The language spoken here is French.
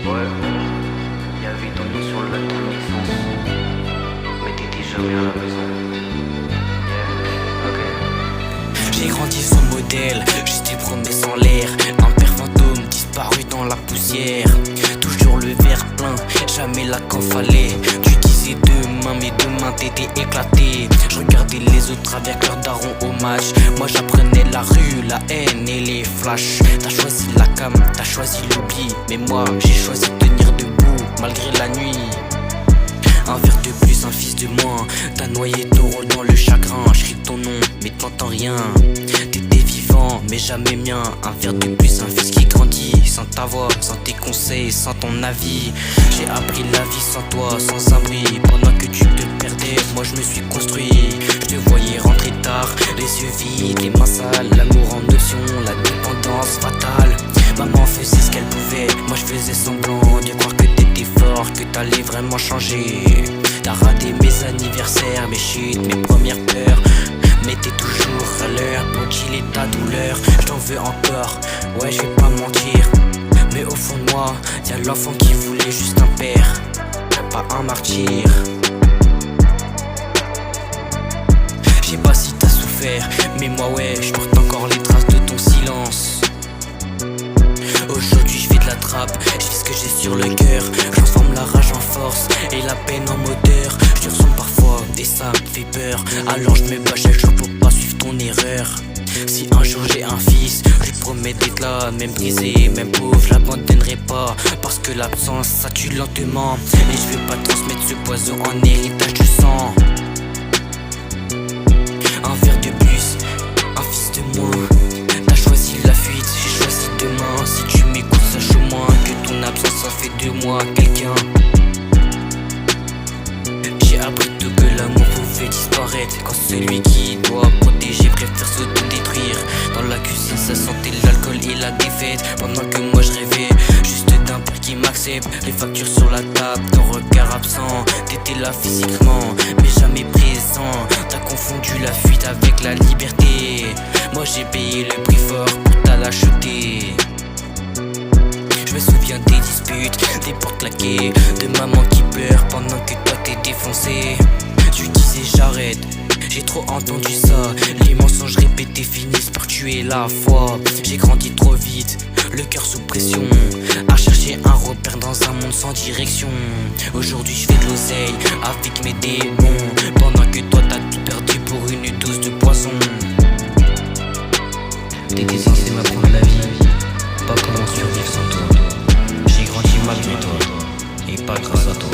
Ouais, y avait ton nom sur la ton naissance, mais t'étais jamais à la maison. Yeah, ok. J'ai grandi sans modèle, juste des promesses en l'air. Un père fantôme disparu dans la poussière. Toujours le verre plein, jamais là quand fallait. Tu disais demain, mais demain t'étais éclaté. Je regardais les autres avec leur daron au match. Moi j'apprenais la rue, la haine et les flashs. T'as choisi la cam, t'as choisi l'oubli, mais moi j'ai choisi de tenir debout malgré la nuit. Un verre de plus, un fils de moins. T'as noyé ton rôle dans le chagrin. J'crie ton nom, mais t'entends rien. T'étais vivant, mais jamais mien. Un verre de plus, un fils qui grandit. Sans ta voix, sans tes conseils, sans ton avis. J'ai appris la vie sans toi, sans abri. Pendant que tu te perdais, moi je me suis construit. Je te voyais rentrer tard, les yeux vides, les mains sales. L'amour en option, la dépendance fatale. Maman faisait ce qu'elle pouvait, moi je faisais semblant de croire que t'étais fort, que t'allais vraiment changer. T'as raté mes anniversaires, mes chutes, mes premières peurs, mais t'es toujours à l'heure pour chiller ta douleur. Je t'en veux encore, ouais je vais pas mentir, mais au fond de moi, y'a l'enfant qui voulait juste un père, pas un martyr. Je sais pas si t'as souffert, mais moi ouais, je porte encore les traces de ton silence. Aujourd'hui je fais de la trappe, je fais ce que j'ai sur le cœur. Je transforme la rage en force et la peine en moteur. Je te ressens parfois et ça me fait peur. Alors je me bats chaque jour pour pas suivre ton erreur. Si un jour j'ai un fils, je lui promets d'être là, même brisé, même pauvre, je l'abandonnerai pas. Parce que l'absence ça tue lentement, et je vais pas transmettre ce poison en héritage de sang. Un verre de plus, un fils de moins. T'as choisi la fuite, j'ai choisi demain. Si tu m'écoutes, sache au moins que ton absence ça fait de moi quelqu'un. J'ai appris tout que l'amour pouvait disparaître quand celui qui doit protéger préfère s'auto-détruire. Dans la cuisine ça sentait l'alcool et la défaite, pendant que moi je rêvais juste d'un père qui m'accepte. Les factures sur la table, ton regard absent. T'étais là physiquement mais jamais présent. T'as confondu la fuite avec la liberté. Moi j'ai payé le prix fort pour ta lâcheté. Je me souviens des disputes, des portes claquées, de maman qui pleure pendant que toi t'es défoncé. Tu disais j'arrête, j'ai trop entendu ça. Les mensonges répétés finissent par tuer la foi. J'ai grandi trop vite, le cœur sous pression, à chercher un repère dans un monde sans direction. Aujourd'hui je fais de l'oseille avec mes démons, pendant que toi t'as tout perdu pour une dose de poison. T'étais censé m'apprendre la vie, pas comment survivre sans toi. J'ai grandi malgré toi, et pas grâce à toi.